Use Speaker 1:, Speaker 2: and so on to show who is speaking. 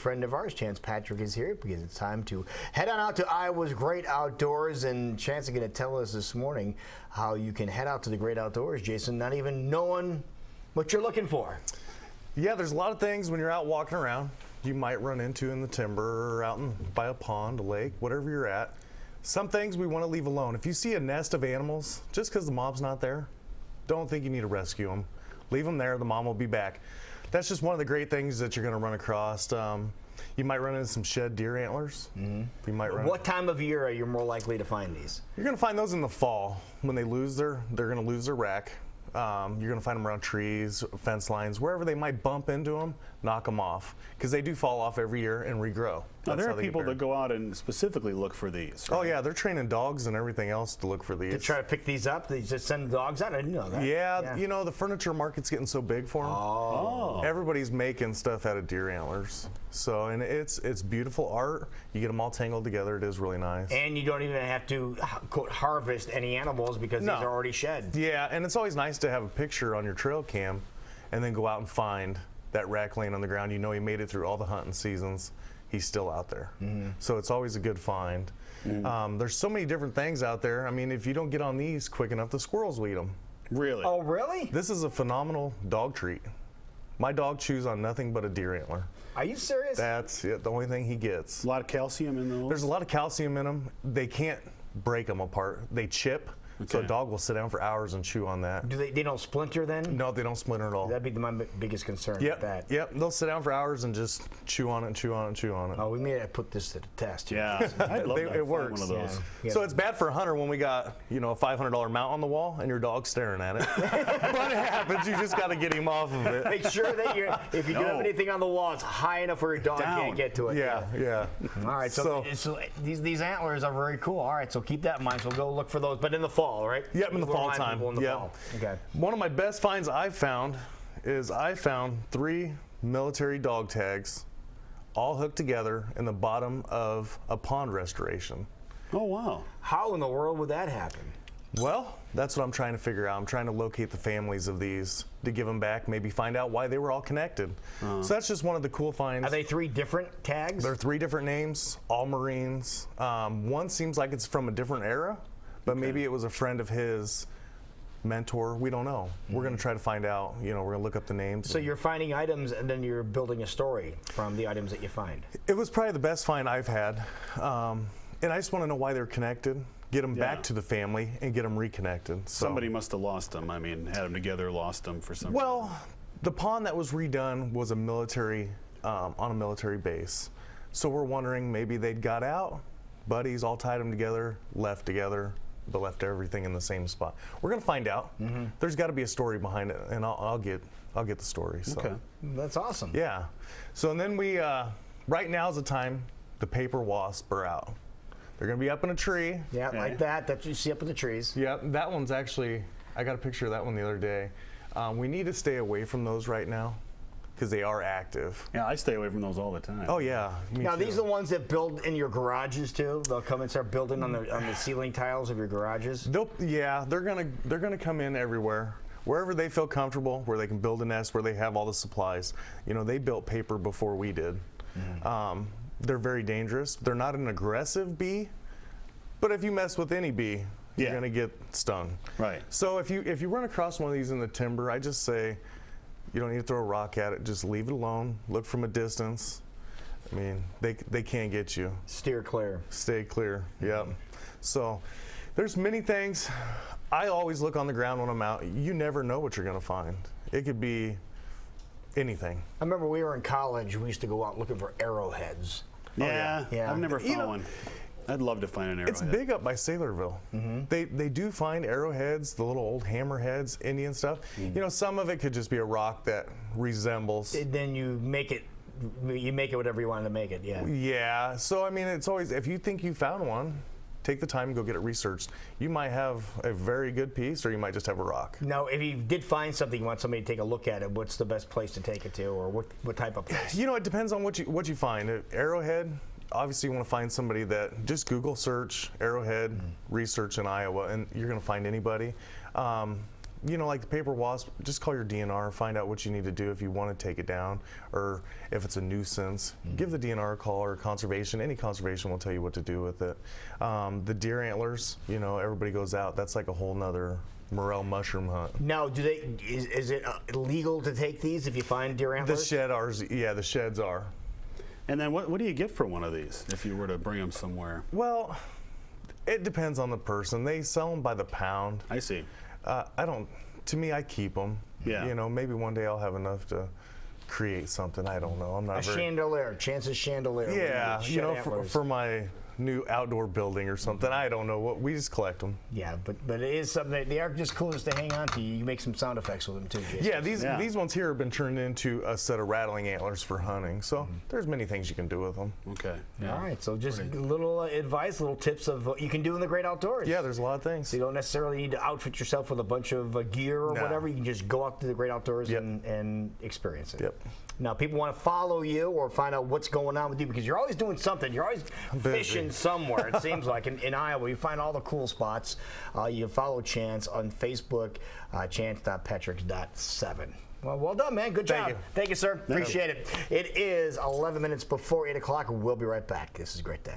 Speaker 1: Friend of ours, Chance Patrick, is here because it's time to head on out to Iowa's Great Outdoors. And Chance is going to tell us this morning how you can head out to the Great Outdoors, Jason, not even knowing what you're looking for.
Speaker 2: Yeah, there's a lot of things when you're out walking around you might run into in the timber or out by a pond, a lake, whatever you're at. Some things we want to leave alone. If you see a nest of animals, just because the mom's not there, don't think you need to rescue them. Leave them there, the mom will be back. That's just one of the great things that you're going to run across. You might run into some shed deer antlers. Mm-hmm. You might run.
Speaker 1: What time of year are you more likely to find these?
Speaker 2: You're going to find those in the fall when they're going to lose their rack. You're going to find them around trees, fence lines, wherever they might bump into them, knock them off, because they do fall off every year and regrow.
Speaker 3: Now, there are people that go out and specifically look for these. Right?
Speaker 2: Oh yeah, they're training dogs and everything else to look for these.
Speaker 1: To try to pick these up? They just send the dogs out? I didn't know that.
Speaker 2: Yeah, you know, the furniture market's getting so big for them.
Speaker 1: Oh.
Speaker 2: Everybody's making stuff out of deer antlers. So, and it's beautiful art. You get them all tangled together. It is really nice.
Speaker 1: And you don't even have to, quote, harvest any animals because these are already shed.
Speaker 2: Yeah, and it's always nice to have a picture on your trail cam and then go out and find that rack laying on the ground. You know he made it through all the hunting seasons. He's still out there. Mm-hmm. So it's always a good find. Mm-hmm. There's so many different things out there. I mean, if you don't get on these quick enough, the squirrels will eat them.
Speaker 3: Really?
Speaker 1: Oh, really?
Speaker 2: This is a phenomenal dog treat. My dog chews on nothing but a deer antler.
Speaker 1: Are you serious?
Speaker 2: That's it, the only thing he gets.
Speaker 3: A lot of calcium in those?
Speaker 2: There's a lot of calcium in them. They can't break them apart. They chip. Okay. So a dog will sit down for hours and chew on that.
Speaker 1: Do they don't splinter then?
Speaker 2: No, they don't splinter at all.
Speaker 1: That'd be my biggest concern with that.
Speaker 2: Yep, they'll sit down for hours and just chew on it and chew on it and chew on it.
Speaker 1: Oh, we may have put this to the test.
Speaker 3: Yeah, I'd love to
Speaker 2: it works.
Speaker 3: One of those.
Speaker 1: Yeah.
Speaker 2: So it's bad for a hunter when we got, you know, a $500 mount on the wall and your dog's staring at it. But it happens. You just got to get him off of it.
Speaker 1: Make sure that if you do have anything on the wall, it's high enough where your dog can't get to it.
Speaker 2: Yeah.
Speaker 1: All right, so these antlers are very cool. All right, so keep that in mind. So we'll go look for those, but in the fall, right?
Speaker 2: Yep, in the fall time.
Speaker 1: Fall. Okay.
Speaker 2: One of my best finds I've found is I found 3 military dog tags all hooked together in the bottom of a pond restoration.
Speaker 3: Oh, wow.
Speaker 1: How in the world would that happen?
Speaker 2: Well, that's what I'm trying to figure out. I'm trying to locate the families of these to give them back, maybe find out why they were all connected. So that's just one of the cool finds.
Speaker 1: Are they 3 different tags?
Speaker 2: They're 3 different names, all Marines. One seems like it's from a different era, but maybe it was a friend of his, mentor. We don't know. We're going to try to find out. You know, we're going to look up the names.
Speaker 1: So you're finding items and then you're building a story from the items that you find.
Speaker 2: It was probably the best find I've had. And I just want to know why they're connected, get them back to the family, and get them reconnected. So.
Speaker 3: Somebody must have lost them. I mean, had them together, lost them for some
Speaker 2: reason.
Speaker 3: reason.
Speaker 2: The pond that was redone was a military, on a military base. So we're wondering maybe they'd got out, buddies all tied them together, left together, but left everything in the same spot. We're going to find out. Mm-hmm. There's got to be a story behind it, and I'll get the story. So.
Speaker 3: Okay,
Speaker 1: that's awesome.
Speaker 2: Yeah. So and then we right now is the time the paper wasps are out. They're going to be up in a tree.
Speaker 1: Yeah, like that you see up in the trees.
Speaker 2: Yeah, that one's actually, I got a picture of that one the other day. We need to stay away from those right now because they are active.
Speaker 3: Yeah, I stay away from those all the time.
Speaker 2: Oh yeah.
Speaker 1: Now these are the ones that build in your garages too. They'll come and start building on the ceiling tiles of your garages.
Speaker 2: They're gonna come in everywhere. Wherever they feel comfortable, where they can build a nest, where they have all the supplies. You know, they built paper before we did. Mm-hmm. They're very dangerous. They're not an aggressive bee, but if you mess with any bee, you're gonna get stung.
Speaker 3: Right.
Speaker 2: So if you run across one of these in the timber, I just say, you don't need to throw a rock at it. Just leave it alone. Look from a distance. I mean, they can't get you.
Speaker 1: Steer clear.
Speaker 2: Stay clear. Yep. So there's many things. I always look on the ground when I'm out. You never know what you're going to find. It could be anything.
Speaker 1: I remember we were in college. We used to go out looking for arrowheads.
Speaker 3: Yeah. I've never found one. I'd love to find an arrowhead.
Speaker 2: It's big up by Saylorville. Mm-hmm. They do find arrowheads, the little old hammerheads, Indian stuff. Mm. You know, some of it could just be a rock that resembles.
Speaker 1: Then you make it whatever you want to make it. Yeah.
Speaker 2: Yeah. So I mean, it's always, if you think you found one, take the time and go get it researched. You might have a very good piece, or you might just have a rock.
Speaker 1: Now, if you did find something, you want somebody to take a look at it, what's the best place to take it to, or what type of place?
Speaker 2: You know, it depends on what you find. Arrowhead, obviously you want to find somebody that, just Google search arrowhead research in Iowa, and you're going to find anybody. like the paper wasp, just call your DNR, find out what you need to do if you want to take it down, or if it's a nuisance. Give the DNR a call, or conservation. Any conservation will tell you what to do with it. The deer antlers, everybody goes out. That's like a whole nother morel mushroom hunt.
Speaker 1: Now, is it illegal to take these if you find deer
Speaker 2: The
Speaker 1: antlers?
Speaker 2: the sheds are.
Speaker 3: And then what do you get for one of these if you were to bring them somewhere?
Speaker 2: Well, it depends on the person. They sell them by the pound.
Speaker 3: I see.
Speaker 2: To me, I keep them.
Speaker 3: Yeah.
Speaker 2: Maybe one day I'll have enough to create something. I don't know. I'm not
Speaker 1: A
Speaker 2: very.
Speaker 1: chandelier, Chance's chandelier.
Speaker 2: Yeah,
Speaker 1: Shed
Speaker 2: for
Speaker 1: antlers.
Speaker 2: my new outdoor building or something. I don't know what. We just collect them.
Speaker 1: Yeah, but it is something that they are just cool just to hang on to. You make some sound effects with them too, Jason.
Speaker 2: Yeah, these ones here have been turned into a set of rattling antlers for hunting. So there's many things you can do with them.
Speaker 3: Okay.
Speaker 1: All right, so just a little advice, little tips of what you can do in the great outdoors.
Speaker 2: Yeah, there's a lot of things.
Speaker 1: So you don't necessarily need to outfit yourself with a bunch of gear or
Speaker 2: No.
Speaker 1: whatever. You can just go out to the great outdoors
Speaker 2: Yep.
Speaker 1: and experience it.
Speaker 2: Yep.
Speaker 1: Now, people want to follow you or find out what's going on with you because you're always doing something. You're always fishing somewhere, it seems like. In Iowa, you find all the cool spots. You follow Chance on Facebook, chance.petrix.7. Well done, man. Good job.
Speaker 2: Thank you.
Speaker 1: Thank you, sir. Appreciate it. It is 11 minutes before 8 o'clock. We'll be right back. This is a great day.